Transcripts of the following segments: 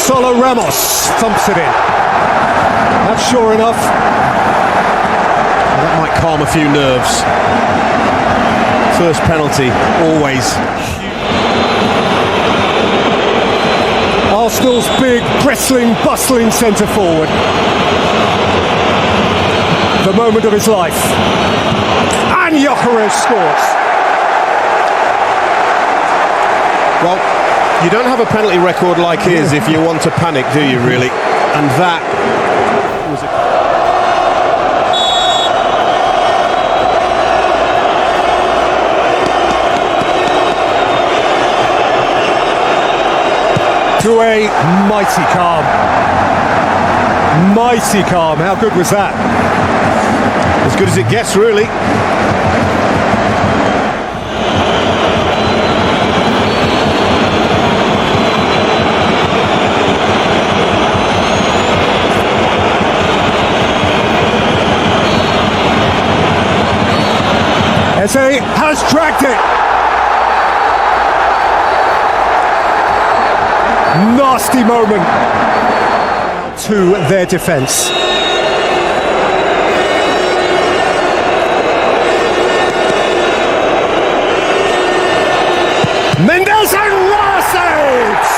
Gonzalo Ramos thumps it in. That's sure enough. That might calm a few nerves. First penalty, always. Arsenal's big, bristling, bustling centre forward. The moment of his life. And Gyökeres scores. Well, you don't have a penalty record like his if you want to panic, do you, really? And that was a... To a mighty calm. Mighty calm. How good was that? As good as it gets, really. Eze has dragged it. Nasty moment to their defence. Mendes and Ramos saves!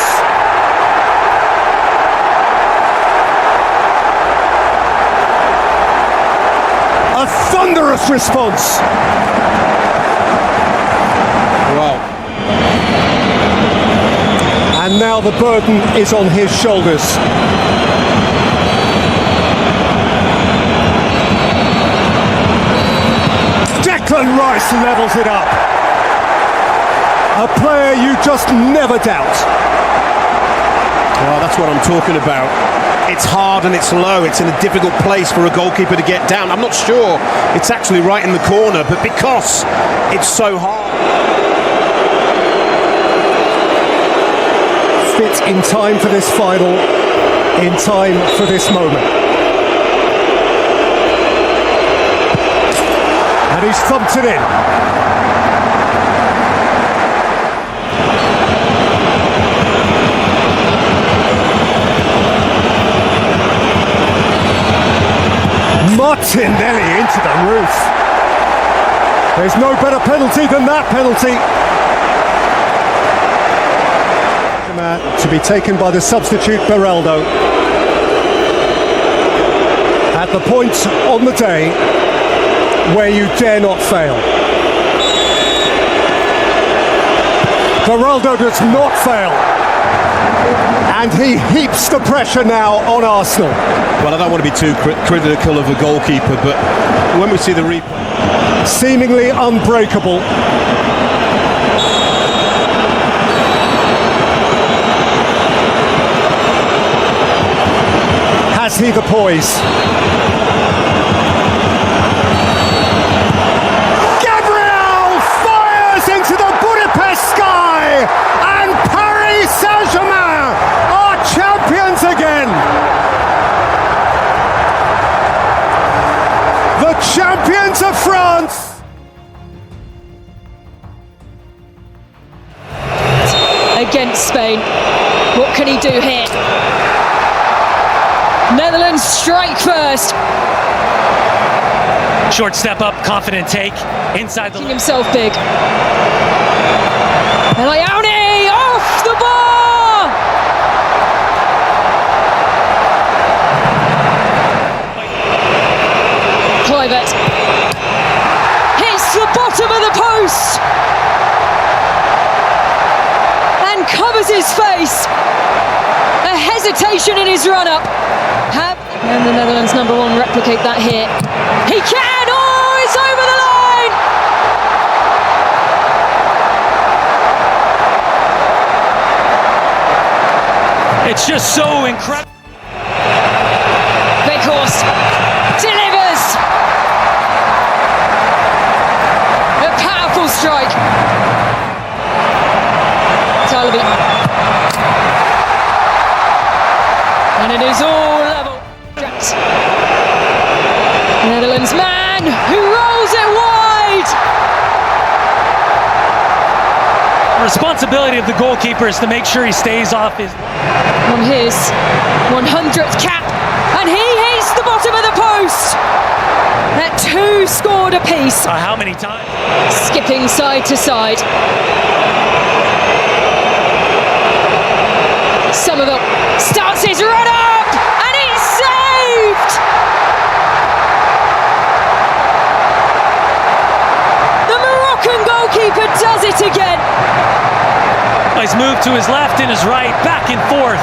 A thunderous response. Wow. And now the burden is on his shoulders. Declan Rice levels it up. A player you just never doubt. Well, that's what I'm talking about. It's hard and it's low. It's in a difficult place for a goalkeeper to get down. I'm not sure it's actually right in the corner, but because it's so hard. Fit in time for this final, in time for this moment. And he's thumped it in. Martinelli into the roof. There's no better penalty than that penalty. To be taken by the substitute Beraldo. At the point on the day where you dare not fail. Beraldo does not fail. And he heaps the pressure now on Arsenal. Well, I don't want to be too critical of a goalkeeper, but when we see the replay... Seemingly unbreakable. Has he the poise? Gabriel fires into the Budapest sky, and Paris Saint-Germain are champions again. The champions of France. Against Spain. What can he do here? Netherlands strike first. Short step up, confident take, inside the... himself big. And Ione off the bar! Kluivert hits the bottom of the post and covers his face. A hesitation in his run-up. And the Netherlands number one replicate that here. He can! Oh, it's over the line! It's just so incredible. Weghorst delivers! A powerful strike. Talabi. And it is all level. Netherlands man who rolls it wide. responsibility of the goalkeeper is to make sure he stays off his... On his 100th cap, and he hits the bottom of the post. That two scored apiece. How many times? Skipping side to side. Somerville starts his run up, and it's saved! The Moroccan goalkeeper does it again. He's moved to his left and his right, back and forth.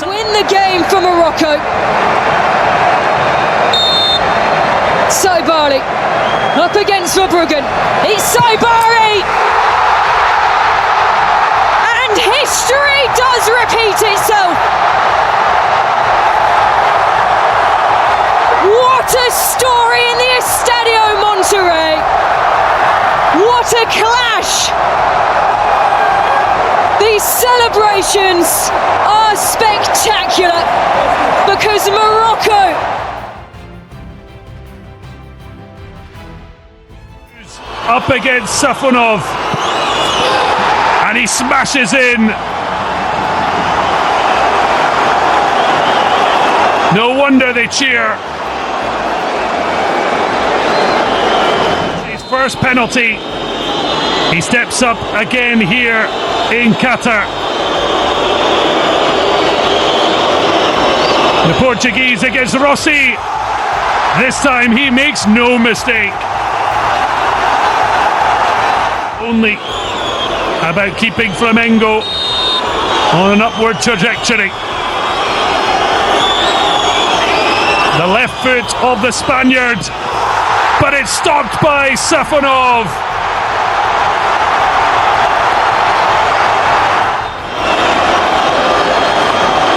Win the game for Morocco. Saibari up against Verbruggen. It's Saibari! And history does repeat itself. What a story in the Estadio Monterrey. What a clash. These celebrations are spectacular because Morocco up against Safonov, and he smashes in. No wonder they cheer. His first penalty. He steps up again here in Qatar. The Portuguese against Rossi. This time he makes no mistake. Only about keeping Flamengo on an upward trajectory. The left foot of the Spaniard, but it's stopped by Safonov.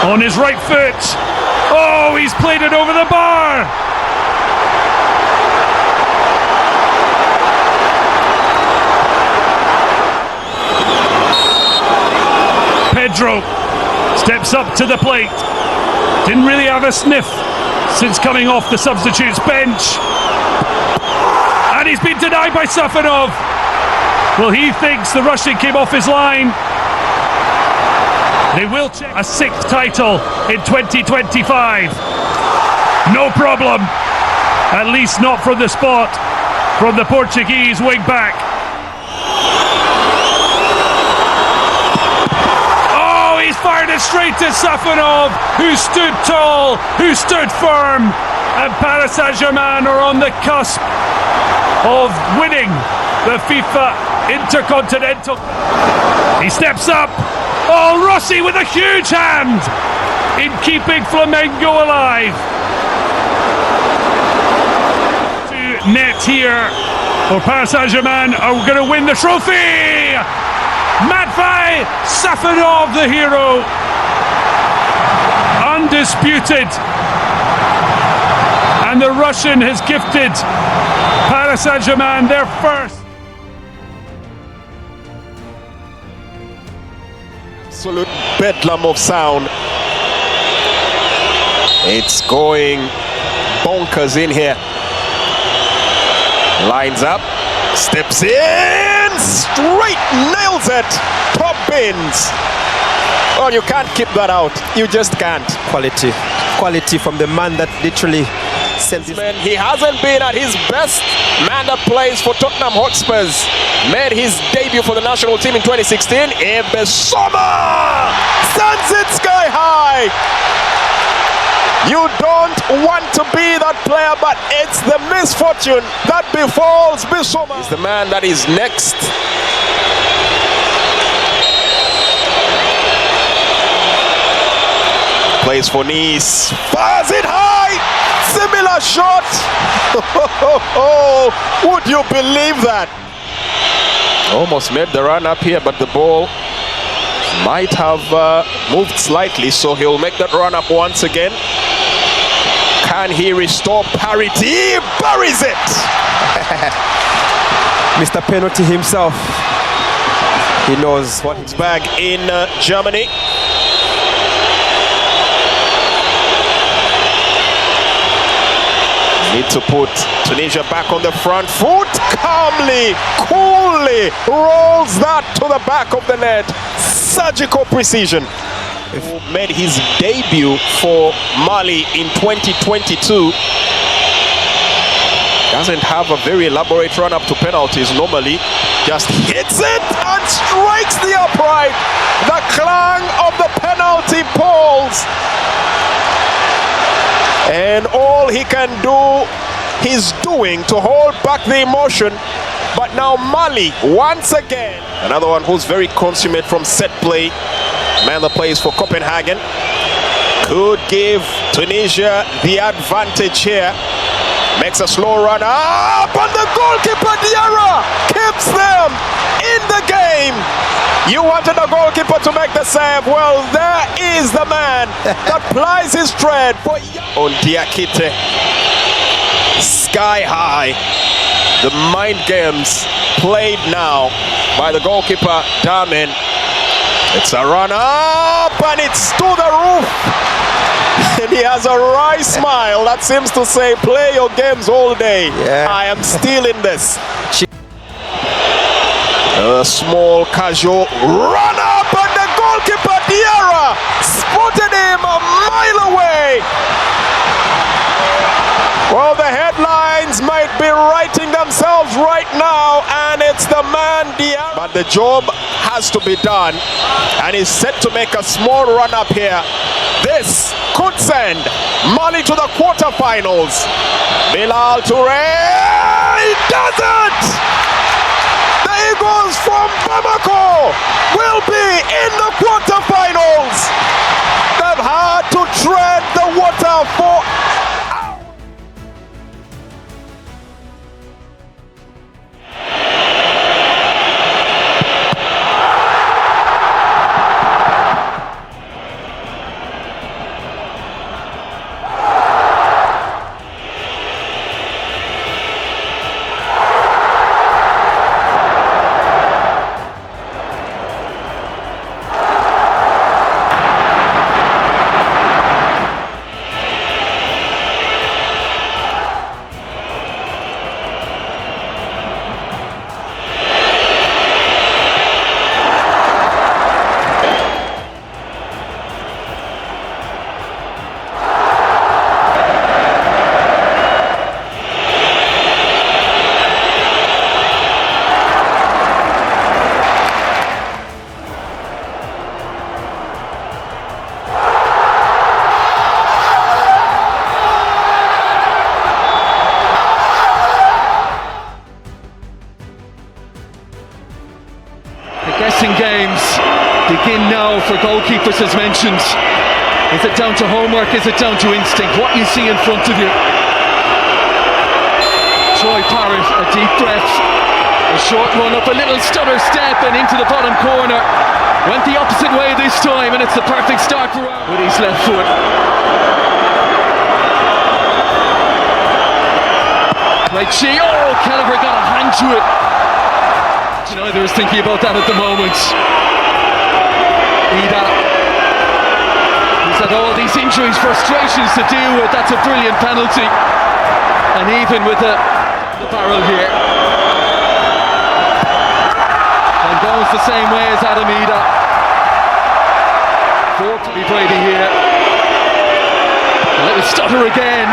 On his right foot. Oh, he's played it over the bar. Pedro steps up to the plate. Didn't really have a sniff since coming off the substitutes bench. And he's been denied by Safonov. Well, he thinks the Russian came off his line. They will check a sixth title in 2025. No problem. At least not from the spot from the Portuguese wing back. Oh, he's fired it straight to Safonov, who stood tall, who stood firm. And Paris Saint-Germain are on the cusp of winning the FIFA Intercontinental. He steps up. Oh, Rossi with a huge hand in keeping Flamengo alive. To net here for Paris Saint-Germain are going to win the trophy. Matvei Safonov, the hero. Undisputed. And the Russian has gifted Paris Saint-Germain their first. Absolute bedlam of sound. It's going bonkers in here. Lines up, steps in, straight nails it. Top bins. Oh, you can't keep that out. You just can't. Quality from the man that literally sent this. Man, he hasn't been at his best. Man that plays for Tottenham Hotspurs made his debut for the national team in 2016. Ebesoma sends it sky high. You don't want to be that player, but it's the misfortune that befalls Bissouma. He's the man that is next. Plays for Nice, fires it high, similar shot. Would you believe that? Almost made the run up here, but the ball might have moved slightly, so he'll make that run up once again. Can he restore parity? He buries it. Mr. Penalty himself, he knows what It's back in Germany. Need to put Tunisia back on the front foot. Calmly, coolly rolls that to the back of the net. Surgical precision. Made his debut for Mali in 2022. Doesn't have a very elaborate run up to penalties normally. Just hits it and strikes the upright. The clang of the penalty poles. And all he can do, he's doing to hold back the emotion. But now Mali, once again. Another one who's very consummate from set play. Man that plays for Copenhagen. Could give Tunisia the advantage here. Makes a slow run up, and the goalkeeper Diarra keeps them in the game. You wanted a goalkeeper to make the save. Well, there is the man that plies his trade for on Diakite. Sky high. The mind games played now by the goalkeeper Damin. It's a run up, and it's to the roof. And he has a wry smile that seems to say, play your games all day. Yeah. I am still in this. A small casual run up, and the goalkeeper Diarra spotted him a mile away. Well, the headlines might be writing themselves right now, and it's the man Diarra. But the job has to be done, and he's set to make a small run up here. This could send Mali to the quarterfinals. Bilal Touré, he does it! The Eagles from Bamako will be in the quarterfinals. They've had to tread the water for games begin now for goalkeepers, as mentioned. Is it down to homework? Is it down to instinct? What you see in front of you. Troy Parrott, a deep breath, a short run up, a little stutter step and into the bottom corner. Went the opposite way this time, and it's the perfect start for him with his left foot. Kelleher got a hand to it. Neither is thinking about that at the moment. Ida, he's had all these injuries, frustrations to deal with. That's a brilliant penalty. And even with the barrel here. And goes the same way as Adam Ida. For to be Brady here. A little stutter again.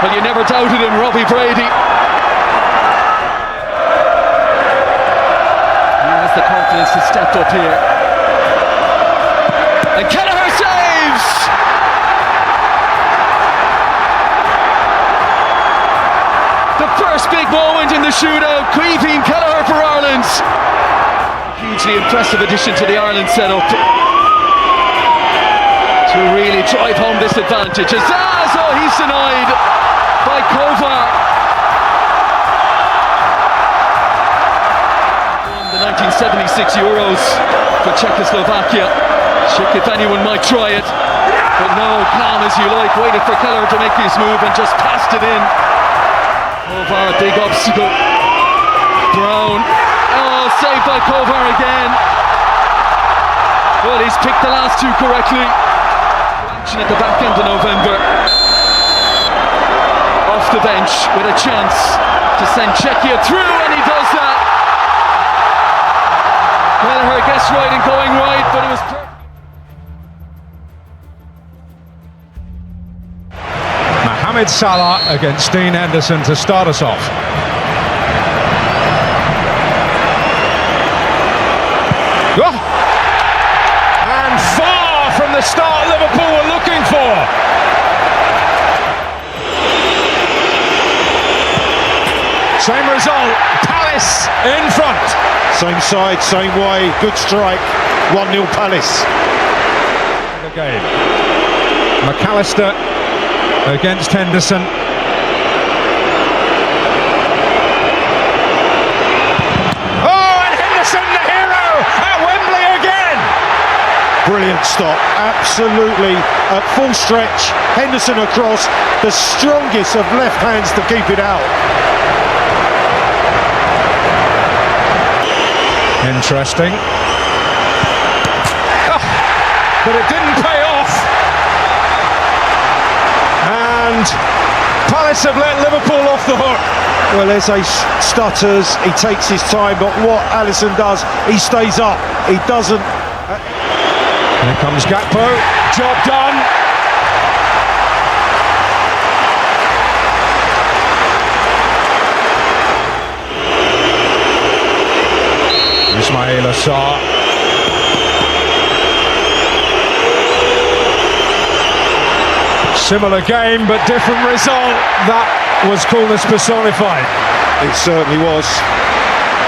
Well, you never doubted him, Robbie Brady. The confidence to step up here, and Kelleher saves. The first big moment in the shootout. Caoimhín Kelleher for Ireland. Hugely impressive addition to the Ireland setup to really drive home this advantage. Azaz, oh, he's denied by Kovar. 1976 Euros for Czechoslovakia. Check if anyone might try it, but no, calm as you like. Waited for Kelleher to make his move and just passed it in. Kovar, a big obstacle. Brown, oh, saved by Kovar again. Well, he's picked the last two correctly. Action at the back end of November. the bench with a chance to send Czechia through, and he does that. Kelleher gets right in going right, but it was perfect. Mohamed Salah against Dean Henderson to start us off. Oh! And far from the start Liverpool were looking for. Same result, Palace in front. Same side, same way, good strike. 1-0 Palace. The game. McAllister against Henderson. Oh, and Henderson, the hero, at Wembley again. Brilliant stop, absolutely at full stretch. Henderson across, the strongest of left hands to keep it out. Interesting. Oh, but it didn't pay off. And Palace have let Liverpool off the hook. Well, Eze stutters, he takes his time, but what Alisson does, he stays up. He doesn't. Here comes Gakpo. Job done. Ismail Assar. Similar game, but different result. That was coolness personified. It certainly was.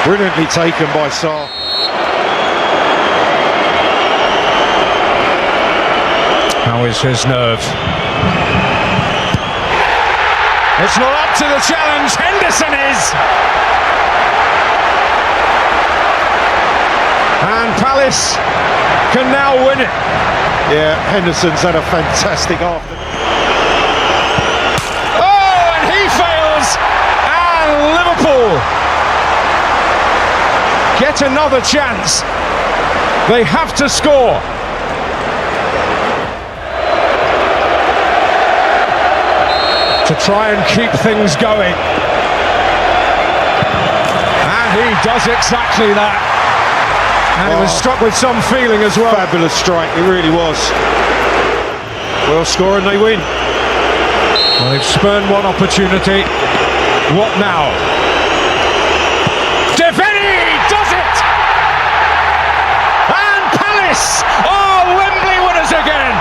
Brilliantly taken by Sarr. How is his nerve? It's not up to the challenge. Henderson is. And Palace can now win it. Yeah, Henderson's had a fantastic afternoon. Oh, and he fails. And Liverpool get another chance. They have to score. To try and keep things going. And he does exactly that. And it was struck with some feeling as well. Fabulous strike, it really was. Well, score and they win. Well, they've spurned one opportunity. What now? Defeni does it! And Palace are Wembley winners again!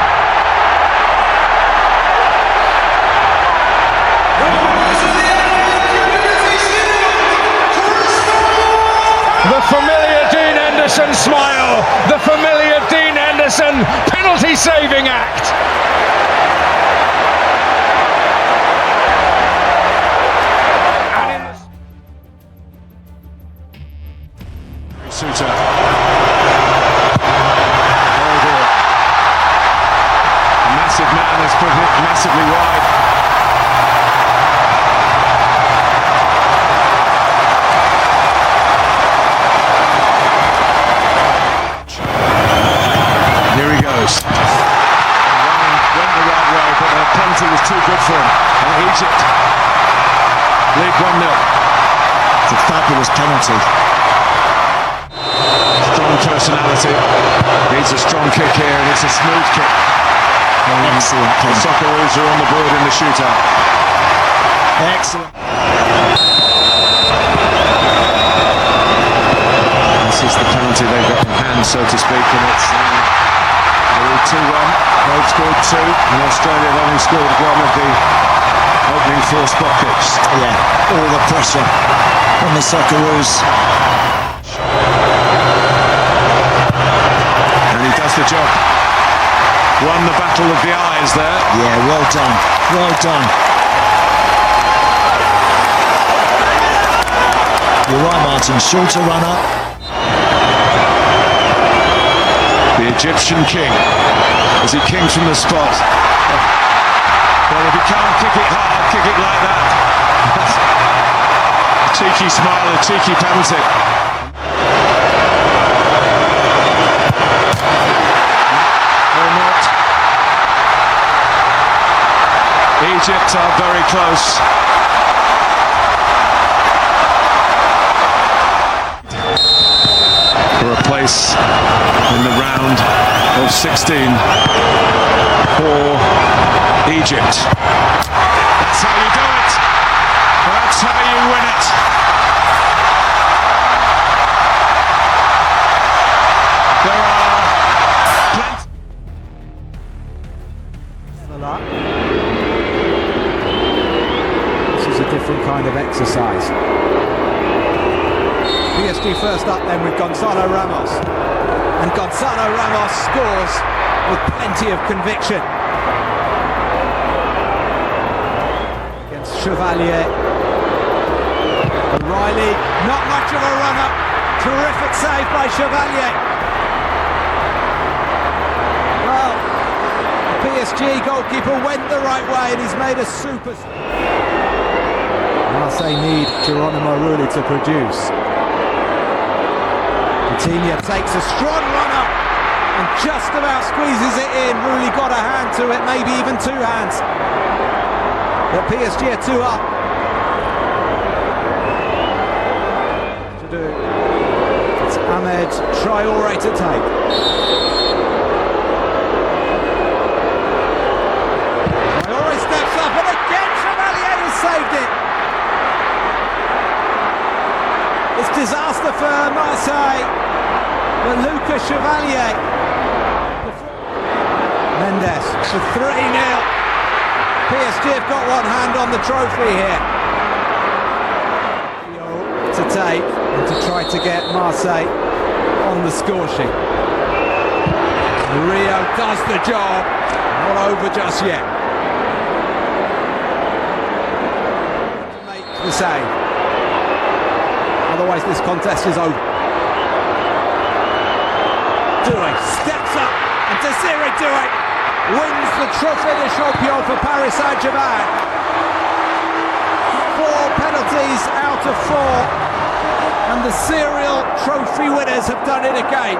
The familiar Dean Henderson smile, the familiar Dean Henderson penalty-saving act. Shootout. Oh dear. A massive man has put it massively wide. Here he goes. Went the right way, but the penalty was too good for him. And Egypt lead 1-0. It's a fabulous penalty. Strong personality. Needs a strong kick here, and it's a smooth kick. Excellent The penalty. Socceroos are on the board in the shootout. Excellent. This is the penalty they've got in hand, so to speak, and it's 2-1. They've scored 2, and Australia have only scored one of the opening 4 spot kicks. Yeah, all the pressure on the Socceroos. And he does the job. Won the battle of the eyes there. Yeah, well done. Well done. You're right, Martin. Shorter runner. The Egyptian king. Is he king from the spot? Well, if he can't kick it hard, kick it like that. A cheeky smile, a cheeky penalty. Or not. Egypt are very close. for a place in the round of 16 for Egypt. That's how you do it. That's how you win it. There are plenty. This is a different kind of exercise. PSG first up then with Gonzalo Ramos. And Gonzalo Ramos scores with plenty of conviction. Against Chevalier. O'Reilly, not much of a run-up. Terrific save by Chevalier. Well, the PSG goalkeeper went the right way and he's made a super... Marseille need Geronimo Rulli to produce. Coutinho takes a strong run-up and just about squeezes it in. Rulli got a hand to it, maybe even two hands. But PSG are two up. To do. It's Ahmed Traoré to take. Traoré steps up and again Chevalier has saved it. It's disaster for Marseille. But Lucas Chevalier. Mendes for 3-0. PSG have got one hand on the trophy here. To take and to try to get Marseille on the score sheet. Rio does the job. Not over just yet. To make the save. Otherwise this contest is over. Doué steps up and Desiré Doué wins the Trophée des Champions for Paris Saint-Germain. 4 penalties out of 4 and the serial trophy winners have done it again.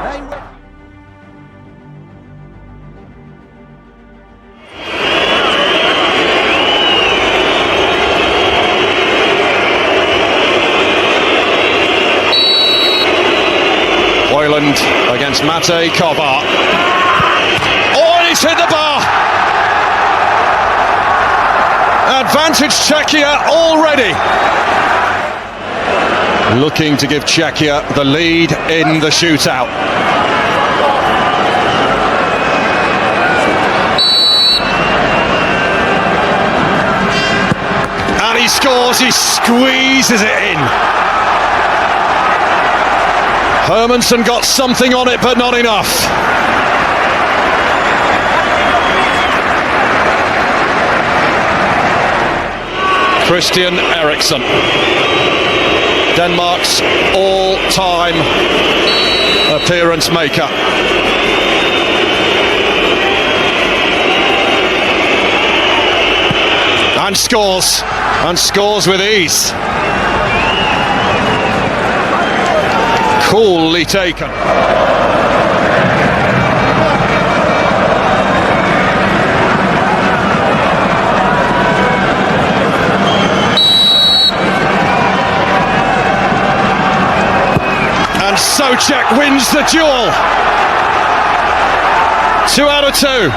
They win. Hoyland against Mate Kovar. Oh, and he's hit the bar! Advantage Czechia already. Looking to give Czechia the lead in the shootout. And he scores, he squeezes it in. Hermansen got something on it, but not enough. Christian Eriksen, Denmark's all-time appearance maker. And scores with ease. Coolly taken. And Souček wins the duel. 2 out of 2.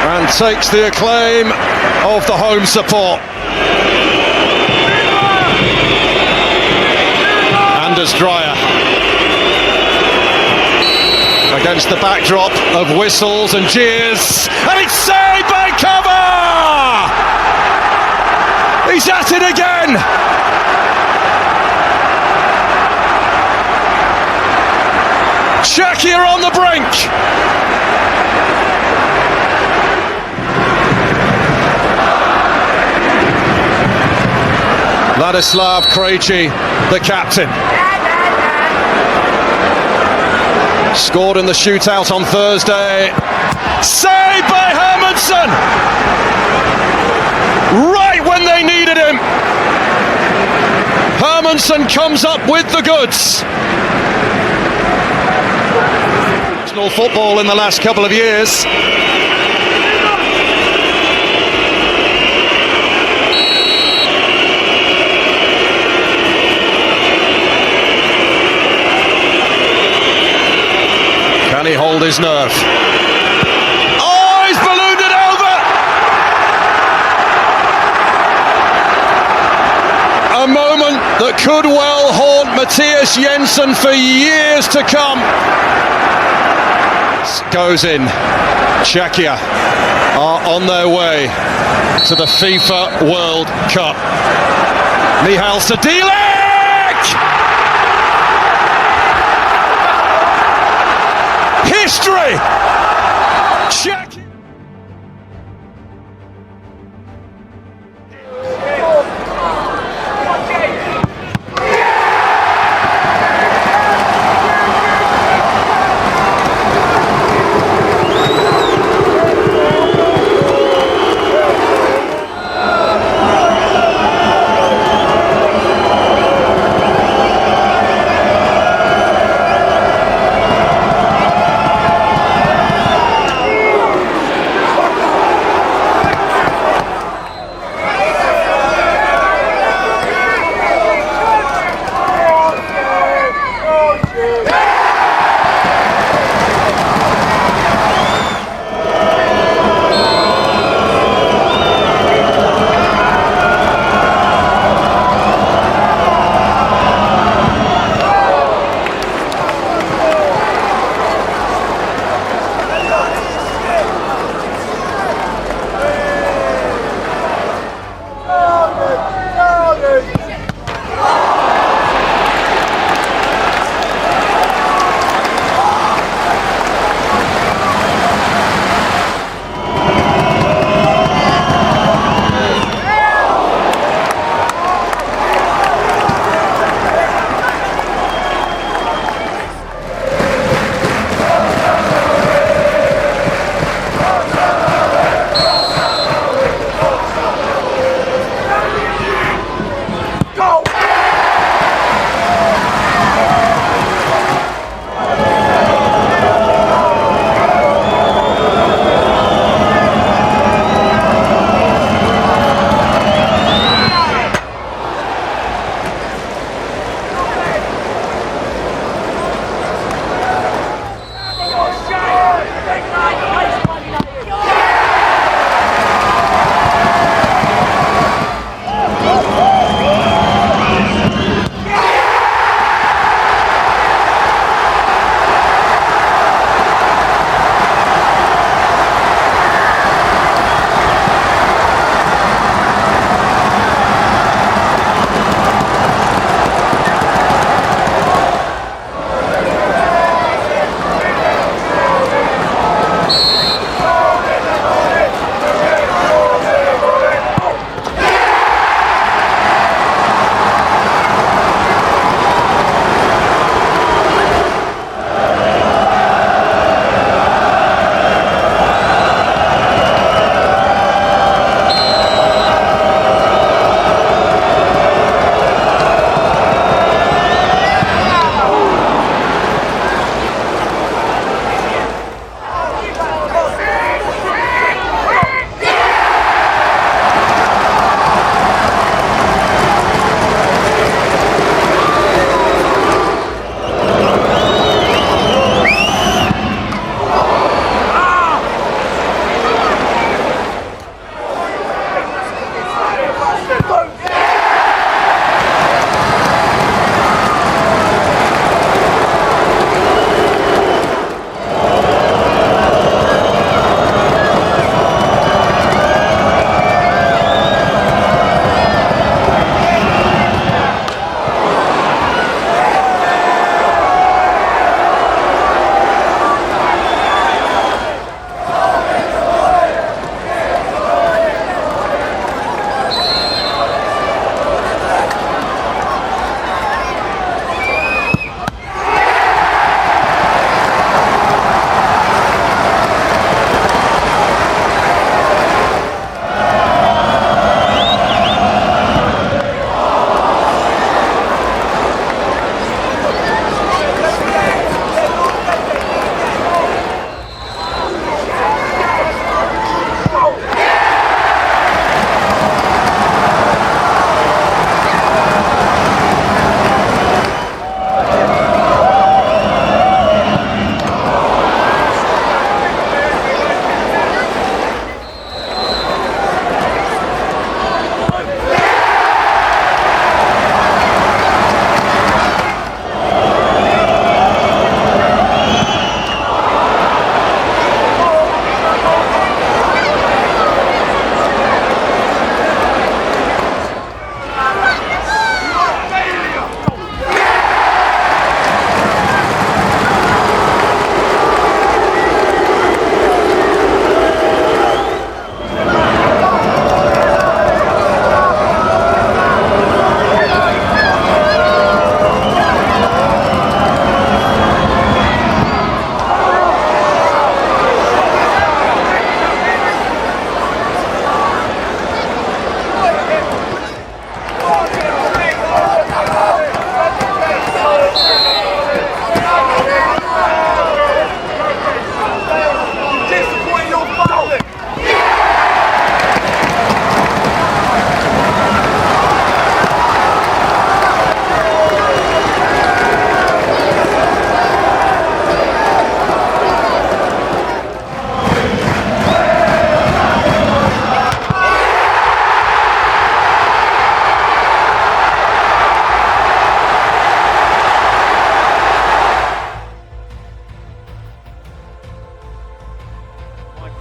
And takes the acclaim of the home support. Anders Dreyer against the backdrop of whistles and jeers, and it's saved by Kovar! He's at it again! Czechia on the brink! Ladislav Krejci, the captain. Scored in the shootout on Thursday. Saved by Hermansen! Right when they needed him. Hermansen comes up with the goods. National football in the last couple of years. Can he hold his nerve? Oh, he's ballooned it over! A moment that could well haunt Matthias Jensen for years to come. Goes in. Czechia are on their way to the FIFA World Cup. Michal Sedilek! History! Czech.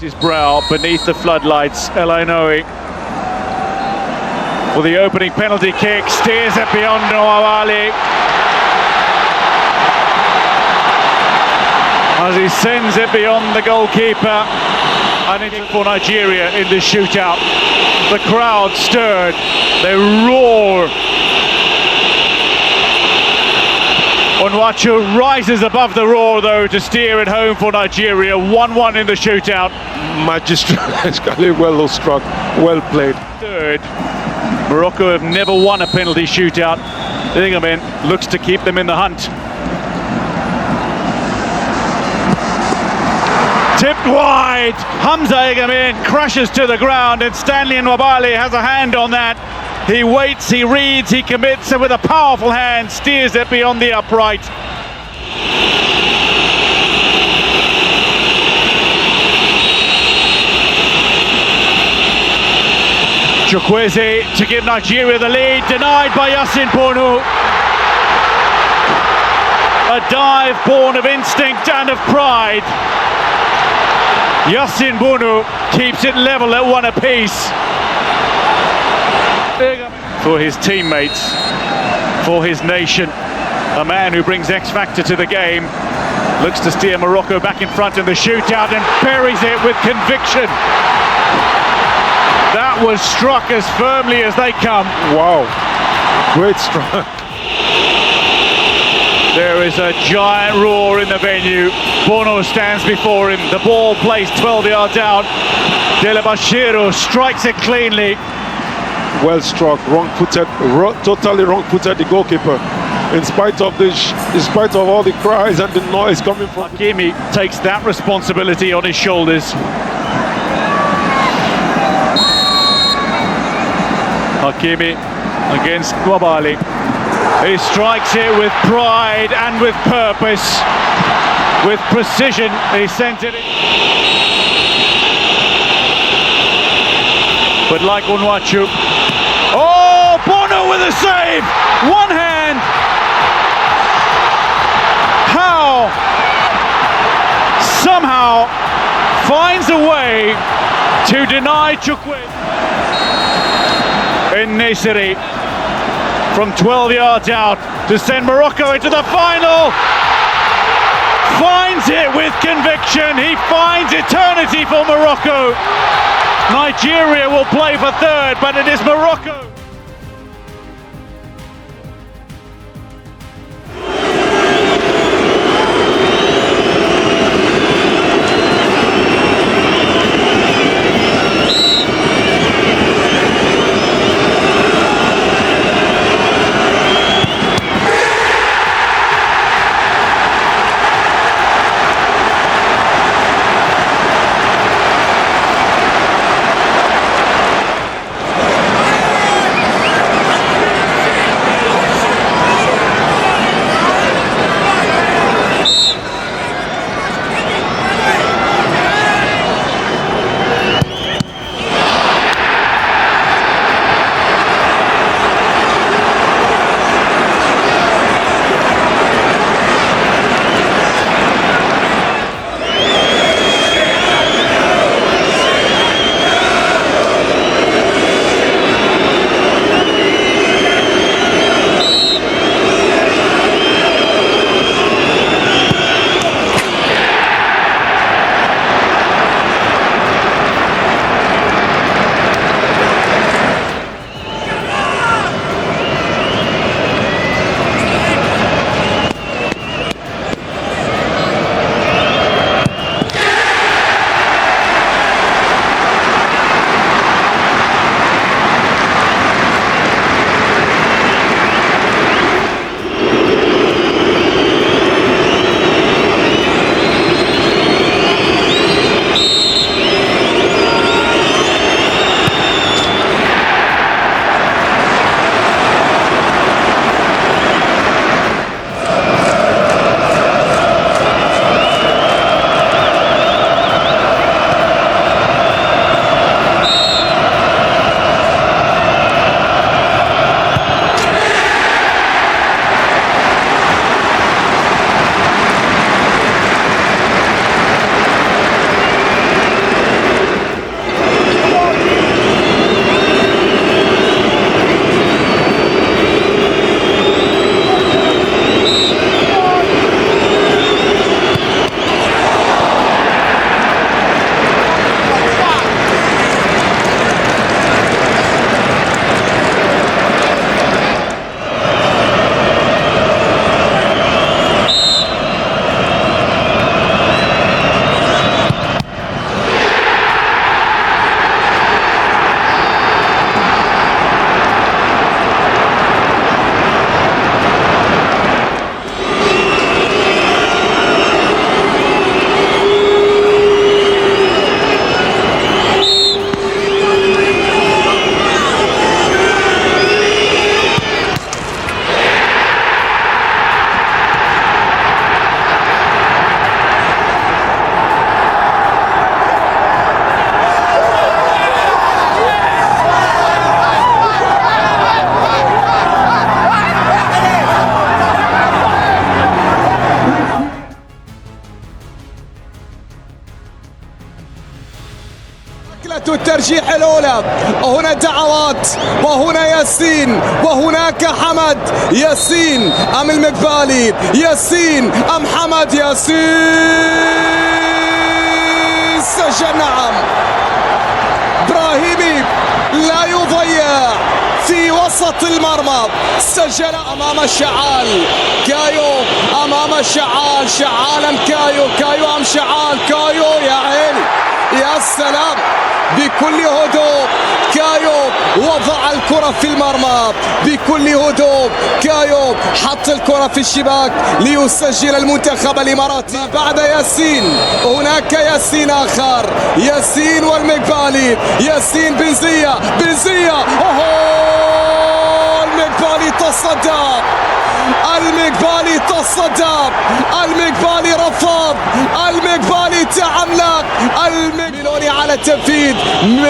his brow beneath the floodlights. El Ainoui for the opening penalty kick, steers it beyond Nwabali as he sends it beyond the goalkeeper. And it's for Nigeria in the shootout. The crowd stirred, they roar. Onwachu rises above the roar though to steer it home for Nigeria. 1-1 in the shootout. Magistrally well struck, well played. Third, Morocco have never won a penalty shootout. Ingemen looks to keep them in the hunt. Tipped wide, Hamza Ingemen crashes to the ground and Stanley Nwabali has a hand on that. He waits, he reads, he commits, and with a powerful hand steers it beyond the upright. Chukwueze to give Nigeria the lead, denied by Yasin Bono. A dive born of instinct and of pride. Yasin Bono keeps it level at 1 apiece. For his teammates, for his nation, a man who brings X factor to the game, looks to steer Morocco back in front in the shootout and buries it with conviction. That was struck as firmly as they come. Wow, great strike. There is a giant roar in the venue. Bono stands before him. The ball placed 12 yards out. Delabashiro strikes it cleanly. Well struck, wrong-footed, totally wrong-footed the goalkeeper. In spite of all the cries and the noise coming from. Hakimi takes that responsibility on his shoulders. Hakimi against Nwabali. He strikes it with pride and with purpose, with precision. He sent it in. But like Onwachu, oh, Bono with a save! One hand! How? Somehow finds a way to deny Chukwueze. En-Nesyri from 12 yards out to send Morocco into the final. Finds it with conviction. He finds eternity for Morocco. Nigeria will play for third, but it is Morocco. الترجيح الأولى. وهنا دعوات، وهنا ياسين، وهناك حمد. ياسين أم المقبالي؟ ياسين أم حمد؟ ياسين سجل، نعم. إبراهيمي لا يضيع في وسط المرمى، سجل أمام الشعال. كايو أمام الشعال، شعال أم كايو؟ كايو أم شعال؟ كايو، يا عيني يا سلام. بكل هدوء كايو وضع الكرة في المرمى، بكل هدوء كايو حط الكرة في الشباك ليسجل المنتخب الإماراتي. بعد ياسين هناك ياسين آخر، ياسين والمقبالي. ياسين بنزية، بنزية، المقبالي تصدى، المقبالي تصدى، المقبالي رفض، المقبالي تعملق، ميلوني على التنفيذ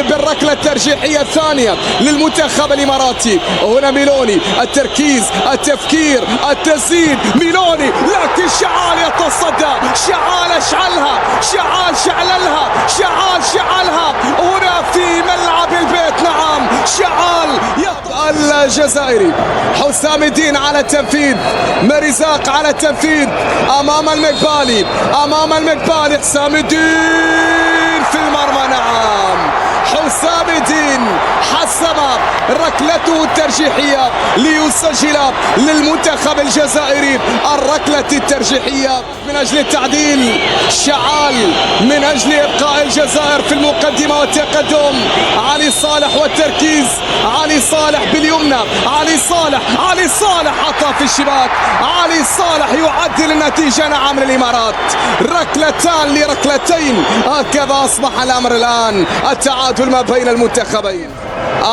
بالركلة الترجيحية الثانية للمنتخب الإماراتي. هنا ميلوني، التركيز، التفكير، التسديد، ميلوني، لكن شعال يتصدى، شعال اشعلها، شعال شعللها، شعال شعلها. هنا في ملعب البيت، نعم، شعال الجزائري. حسام الدين على التنفيذ، مرزاق على التنفيذ امام المقبالي، امام المقبالي. حسام الدين في المرمى، نعم. حسام الدين حسم ركلته الترجيحية ليسجل للمنتخب الجزائري الركلة الترجيحية من أجل التعديل. شعال من أجل إبقاء الجزائر في المقدمة والتقدم. علي صالح والتركيز، علي صالح باليمنى، علي صالح، علي صالح حطها في الشباك. علي صالح يعدل النتيجة، نعم، للإمارات. ركلتان لركلتين، هكذا أصبح الأمر الآن. التعادل ما بين المنتخبين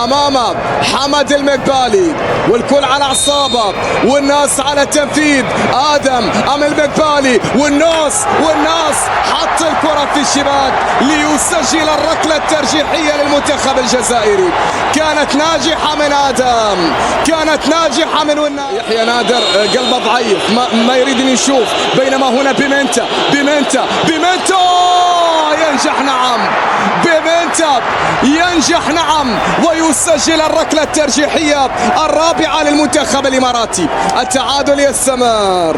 امام حمد المقبالي، والكل على اعصابه والناس على التنفيذ. ادم ام المقبالي، والناس حط الكره في الشباك ليسجل الركله الترجيحيه للمنتخب الجزائري. كانت ناجحه من ادم، كانت ناجحه من يحيى نادر قلبه ضعيف، ما يريد ان يشوف. بينما هنا بيمنتا، بيمنتا ينجح، نعم، بيمنتا ينجح، نعم، ويسجل الركلة الترجيحية الرابعة للمنتخب الإماراتي. التعادل يستمر،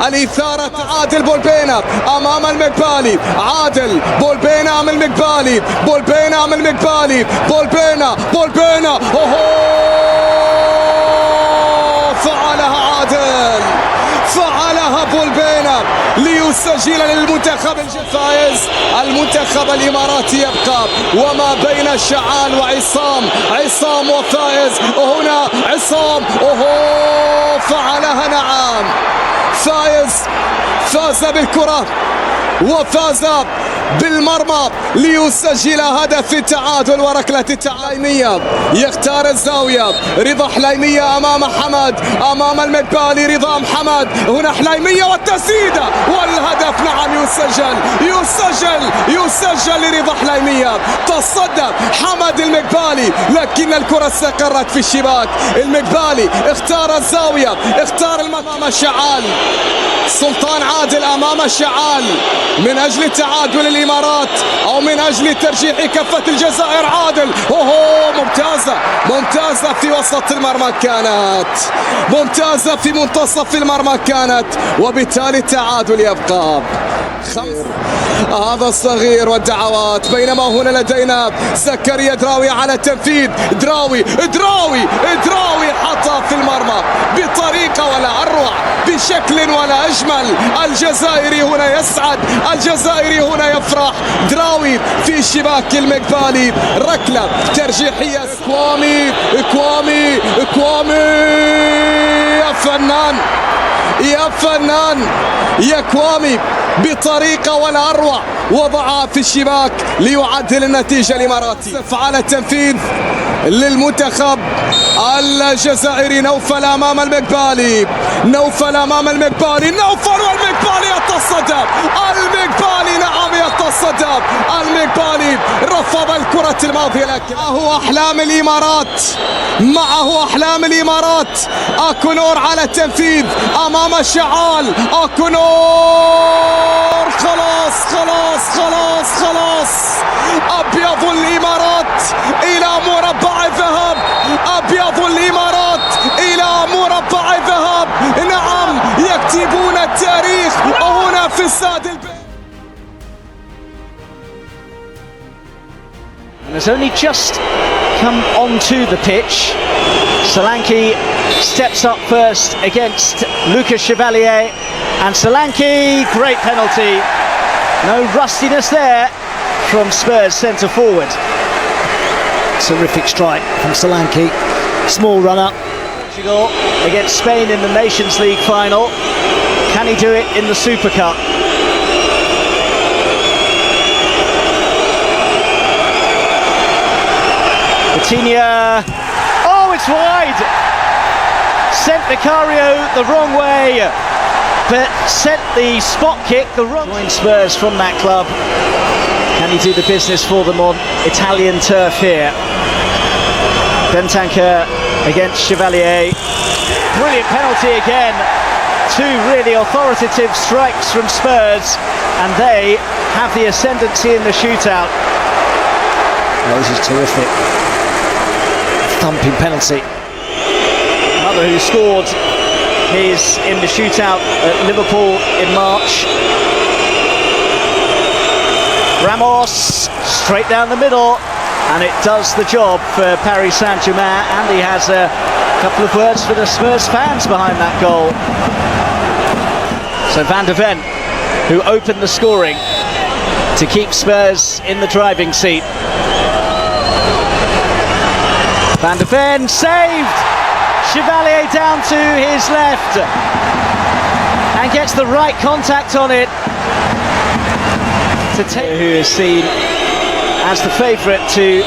الإثارة. تعادل بولبينا أمام المقبالي، عادل بولبينا أمام المقبالي، بولبينا أمام المقبالي، بولبينا، فعلها عادل، فعلها بولبينا ليسجل للمنتخب الفائز. المنتخب الإماراتي يبقى وما بين شعال وعصام، عصام وفائز. وهنا عصام، فعلها، نعم. فائز فاز بالكرة وفاز بالمرمى ليسجل هدف التعادل وركلة التعليمية. يختار الزاوية رضا حليمية أمام حمد، أمام المقبالي، رضا محمد. هنا حليمية والتسديدة والهدف، نعم، يسجل لرضا حليمية. تصدى حمد المقبالي لكن الكرة استقرت في الشباك. المقبالي اختار الزاوية، اختار أمام الشعال. سلطان عادل أمام الشعال من أجل التعادل الإمارات أو من أجل ترجيح كفة الجزائر. عادل، ممتازة في وسط المرمى كانت، ممتازة في منتصف المرمى كانت، وبالتالي التعادل يبقى. هذا الصغير والدعوات. بينما هنا لدينا زكريا دراوي على التنفيذ. دراوي حطها في المرمى بطريقة ولا أروع، بشكل ولا أجمل. الجزائري هنا يسعد، الجزائري هنا يفرح. دراوي في شباك المقبالي، ركلة ترجيحية. إكوامي يا فنان يا كوامي، بطريقة ولا أروع، وضعها في الشباك ليعدل النتيجة الإماراتي. على التنفيذ للمنتخب الجزائري. نوفل أمام المقبالي، والمقبالي يتصدى. المقبالي، نعم، يتصدى المقبالي رفض الكرة الماضية لكن معه أحلام الإمارات أكونور على التنفيذ أمام شعال أكونور خلاص أبيض الإمارات إلى مربع الذهب أبيض الإمارات إلى مربع الذهب نعم يكتبون التاريخ هنا في استاد البيت. And has only just come onto the pitch. Solanke steps up first against Lucas Chevalier, and Solanke, great penalty. No rustiness there from Spurs centre forward. Terrific strike from Solanke. Small run up. Portugal against Spain in the Nations League final. Can he do it in the Super Cup? Coutinho, oh, it's wide! Sent Vicario the wrong way, but sent the spot kick the wrong way. Join Spurs from that club. Can he do the business for them on Italian turf here? Bentancur against Chevalier. Brilliant penalty again. Two really authoritative strikes from Spurs, and they have the ascendancy in the shootout. Oh, this is terrific. Thumping penalty. Another who scored is in the shootout at Liverpool in March. Ramos straight down the middle, and it does the job for Paris Saint-Germain, and he has a couple of words for the Spurs fans behind that goal. So Van de Ven, who opened the scoring to keep Spurs in the driving seat. Van de Ven saved! Chevalier down to his left and gets the right contact on it to take, who is seen as the favourite to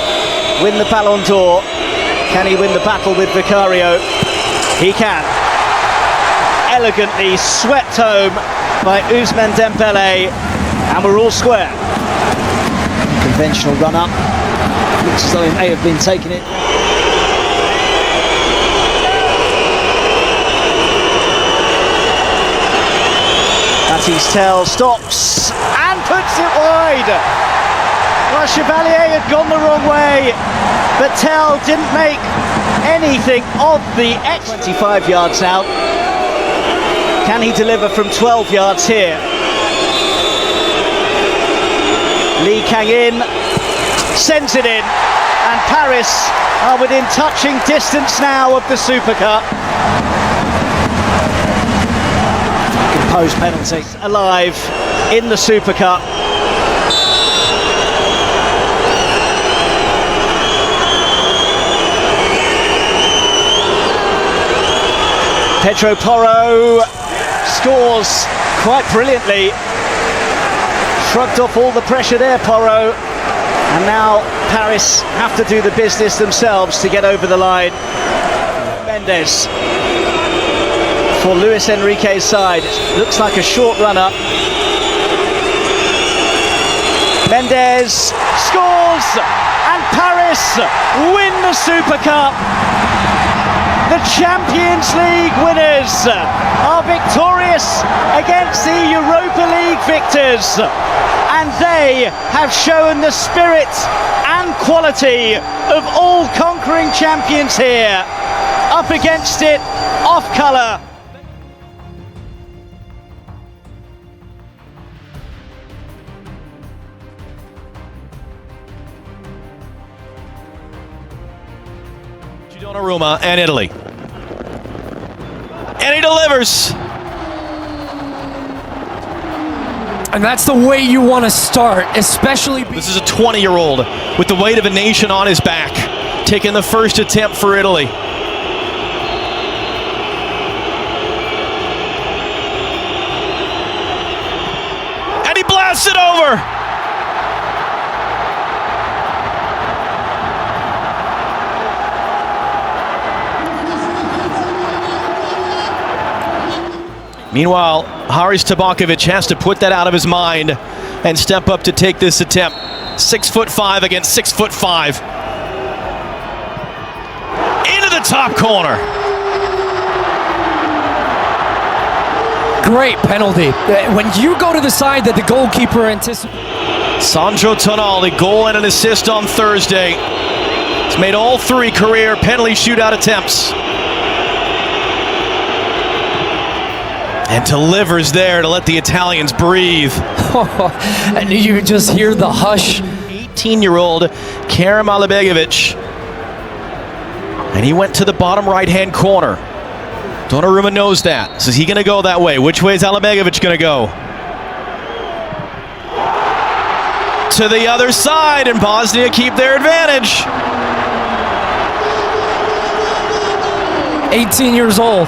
win the Ballon d'Or. Can he win the battle with Vicario? He can. Elegantly swept home by Ousmane Dembele, and we're all square. Conventional run up. Looks as though he may have been taking it. Tell stops and puts it wide. Well, Chevalier had gone the wrong way, but Tell didn't make anything of the 25 yards out. Can he deliver from 12 yards here? Lee Kang-in sends it in, and Paris are within touching distance now of the Super Cup. Post penalty. Alive in the Super Cup. Pedro Porro scores quite brilliantly. Shrugged off all the pressure there, Porro. And now Paris have to do the business themselves to get over the line. Mendes for Luis Enrique's side. Looks like a short run-up. Mendes scores, and Paris win the Super Cup. The Champions League winners are victorious against the Europa League victors, and they have shown the spirit and quality of all conquering champions here. Up against it, off colour. Donnarumma and Italy. And he delivers. And that's the way you want to start, especially... This is a 20-year-old with the weight of a nation on his back, taking the first attempt for Italy. And he blasts it over. Meanwhile, Haris Tabakovic has to put that out of his mind and step up to take this attempt. 6'5" against 6'5". Into the top corner. Great penalty. When you go to the side that the goalkeeper anticipates. Sandro Tonali, goal and an assist on Thursday. He's made all 3 career penalty shootout attempts. And delivers there to let the Italians breathe. And you just hear the hush. 18-year-old Kerim Alibegovic. And he went to the bottom right-hand corner. Donnarumma knows that. So is he going to go that way? Which way is Alibegovic going to go? To the other side, and Bosnia keep their advantage. 18 years old.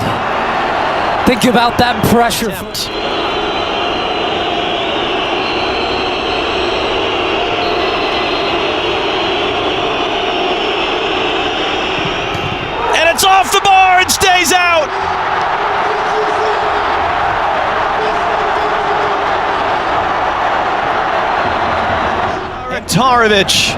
Think about that pressure. And it's off the bar and stays out. Tarovic,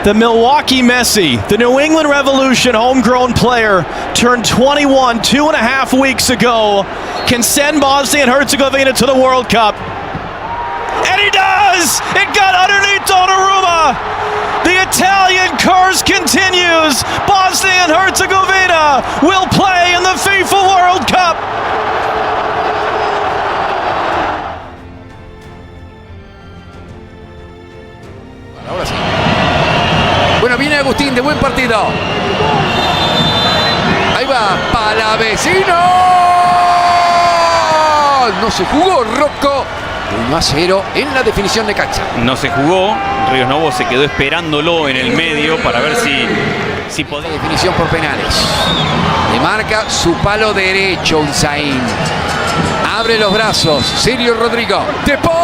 the Milwaukee Messi, the New England Revolution homegrown player, turned 21 2.5 weeks ago, can send Bosnia and Herzegovina to the World Cup. And he does! It got underneath Donnarumma! The Italian curse continues! Bosnia and Herzegovina will play in the FIFA World Cup! Ahora sí. Bueno, viene Agustín, de buen partido. Ahí va, Palavecino. No se jugó Rocco. 1-0 en la definición de cancha. No se jugó. Ríos Novo se quedó esperándolo en el medio para ver si podía. Definición por penales. Le marca su palo derecho Unzaín. Abre los brazos. Sergio Rodrigo. De Paul.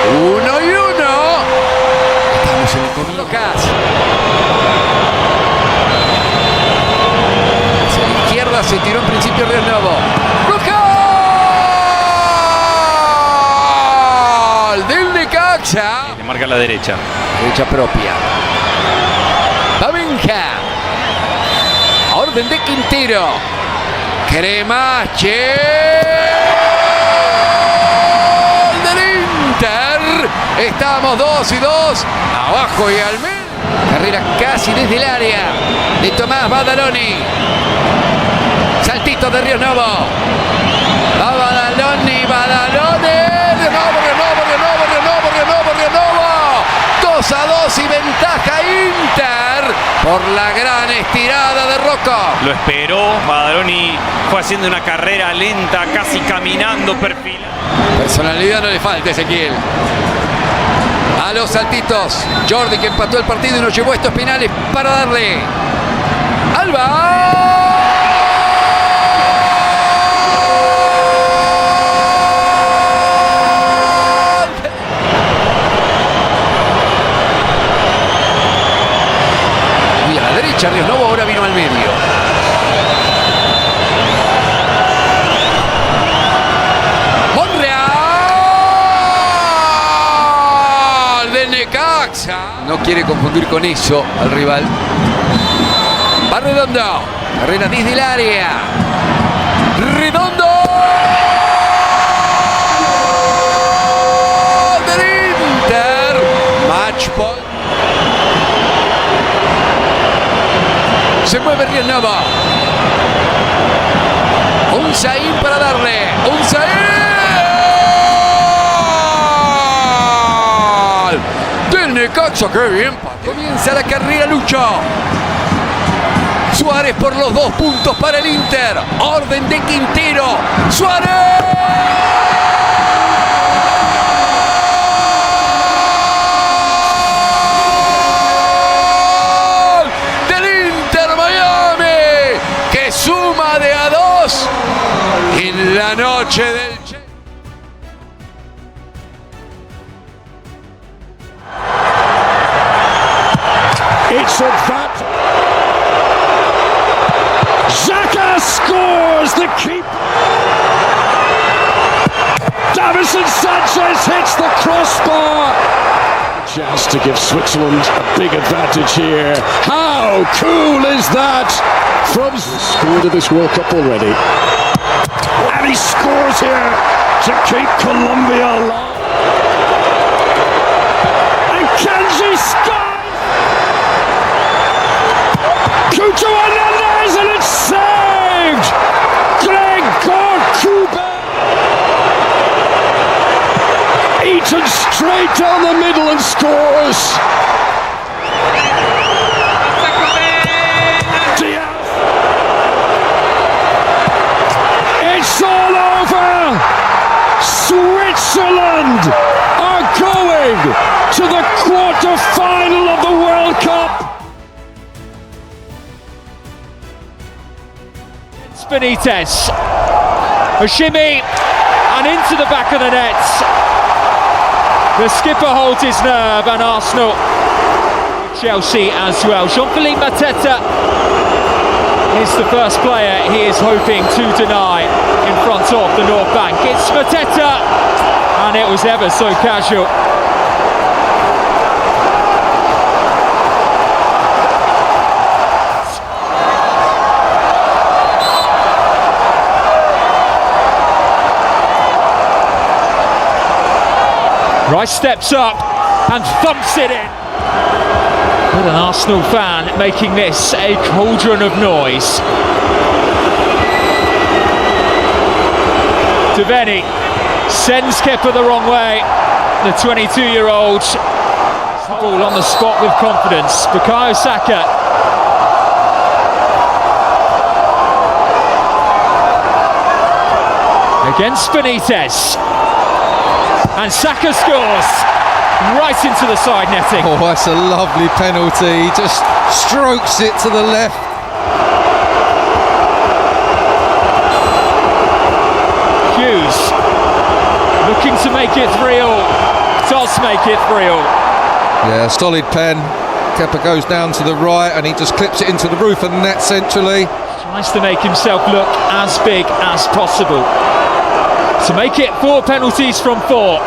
1-1. Estamos en el comienzo. Hacia la izquierda se tiró en principio Ríos Novo. ¡Gol! Del Necaxa. Le marca la derecha. Derecha propia. Babenja. Orden de Quintero. Cremache. Estamos 2-2. Abajo y al medio. Carrera casi desde el área de Tomás Badaloni. Saltito de Ríos Novo. Va Badaloni. Ríos Novo. 2-2 y ventaja Inter por la gran estirada de Rocco. Lo esperó. Badaloni fue haciendo una carrera lenta, casi caminando, perfil. Personalidad no le falta a Ezequiel. A los saltitos. Jordi, que empató el partido y nos llevó a estos penales para darle. Alba. Y a la derecha Ríos Novo ahora vino al medio. No quiere confundir con eso al rival. Va Redondo. Carrera desde el área. Redondo. Del Inter. Match point. Se mueve Ríos Novo. Unzaín para darle. Unzaín. Necaxa, qué bien. Comienza la carrera, Lucho. Suárez por los 2 puntos para el Inter. Orden de Quintero. Suárez. Del Inter Miami, que suma de a 2 en la noche del It's advantage. Xhaka scores the keeper. Davinson Sanchez hits the crossbar. Chance to give Switzerland a big advantage here. How cool is that? From scored of this World Cup already. And he scores here to keep Colombia alive. And Kanji scores! Cucho Hernandez, and it's saved! Gregor Cuba! Eaton straight down the middle and scores! Diaz. It's all over! Switzerland are going to the quarter-final of the World Cup! Benitez, a shimmy and into the back of the net. The skipper holds his nerve, and Arsenal, Chelsea as well. Jean-Philippe Mateta is the first player he is hoping to deny in front of the North Bank. It's Mateta, and it was ever so casual. Rice steps up and thumps it in. What an Arsenal fan making this a cauldron of noise. Deveni sends Kepa the wrong way. The 22-year-old ball on the spot with confidence. Bukayo Saka. Against Benitez. And Saka scores right into the side netting. Oh, that's a lovely penalty. He just strokes it to the left. Hughes looking to make it 3-3. Does make it 3-3. Yeah, solid pen. Kepa goes down to the right and he just clips it into the roof of the net centrally. Tries to make himself look as big as possible. To make it 4 penalties from 4.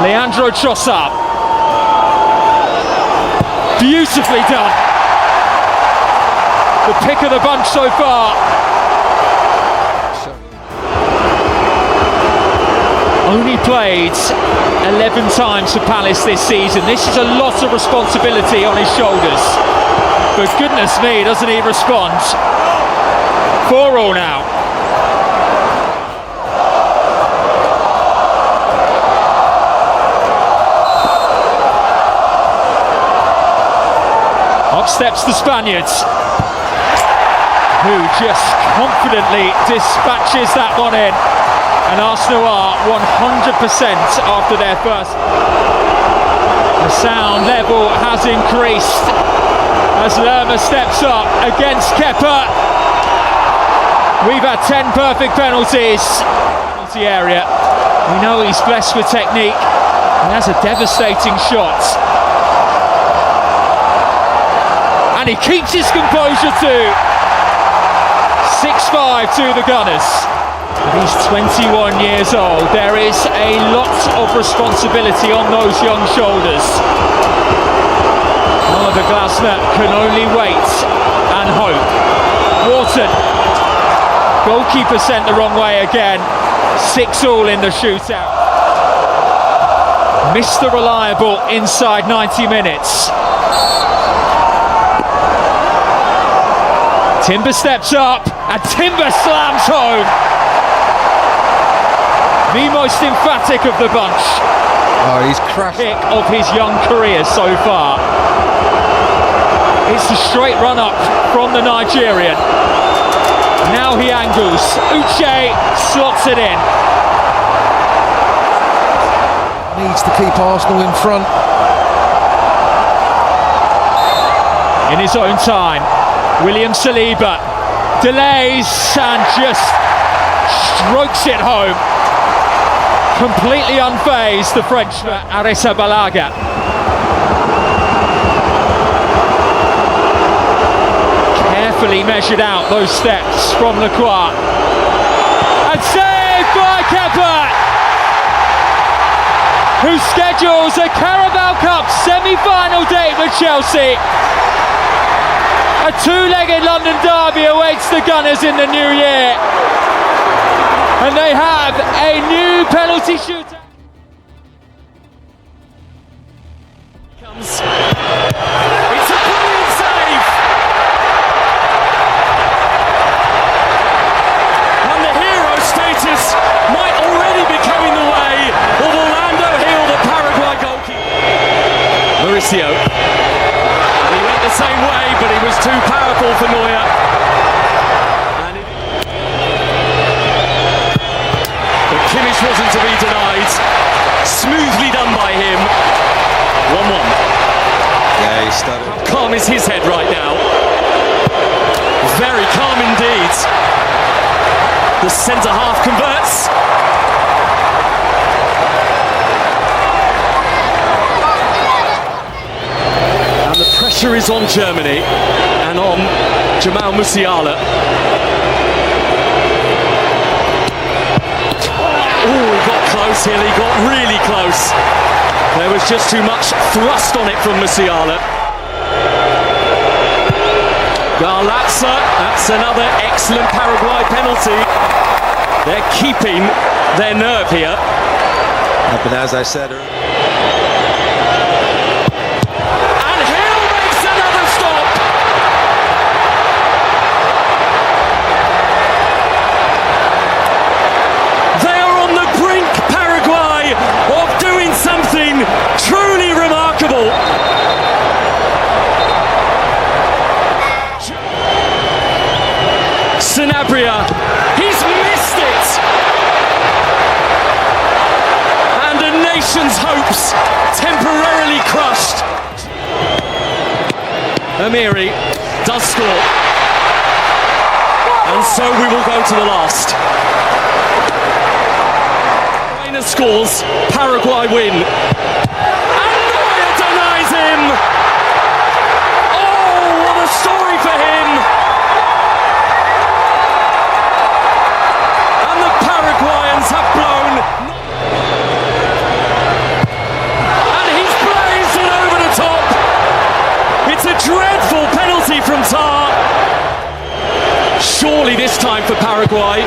Leandro Trossard. Beautifully done. The pick of the bunch so far. Only played 11 times for Palace this season. This is a lot of responsibility on his shoulders. But goodness me, doesn't he respond? 4-4 now. Up steps the Spaniards, who just confidently dispatches that one in. And Arsenal are 100% after their first. The sound level has increased as Lerma steps up against Kepa. We've had 10 perfect penalties. Penalty area. We know he's blessed with technique. He has a devastating shot. And he keeps his composure too. 6-5 to the Gunners. He's 21 years old. There is a lot of responsibility on those young shoulders. Oliver Glasner can only wait and hope. Wharton. Goalkeeper sent the wrong way again. 6-6 in the shootout. Mr. Reliable inside 90 minutes. Timber steps up and Timber slams home. The most emphatic of the bunch. Oh, he's crashed. Pick of his young career so far. It's a straight run up from the Nigerian. Now he angles. Uche slots it in. Needs to keep Arsenal in front. In his own time. William Saliba delays and just strokes it home. Completely unfazed, the Frenchman, Arrizabalaga. Carefully measured out those steps from Lacroix. And saved by Kepa! who schedules a Carabao Cup semi-final date with Chelsea. A two-legged London derby awaits the Gunners in the new year. And they have a new penalty shootout. It's a brilliant save! And the hero status might already be coming the way of Orlando Hill, the Paraguay goalkeeper. Mauricio. And he went the same way, but he was too powerful for Neuer. But Kimmich wasn't to be denied. Smoothly done by him. 1-1. Yeah, he started. How calm is his head right now? Very calm indeed. The centre half converts. And the pressure is on Germany and on Jamal Musiala. Oh, he got close here, he got really close. There was just too much thrust on it from Musiala. Garlatza, that's another excellent Paraguay penalty. They're keeping their nerve here. But as I said earlier, And Hill makes another stop. They are on the brink, Paraguay, of doing something truly remarkable. Sanabria, he's missed it! And a nation's hopes temporarily crushed. Amiri does score. And so we will go to the last. Reina scores, Paraguay win. And Neuer denies him! Oh, what a story for him! And the Paraguayans have blown. And he's blazed it over the top. It's a dreadful penalty from Tar. Surely this time for Paraguay.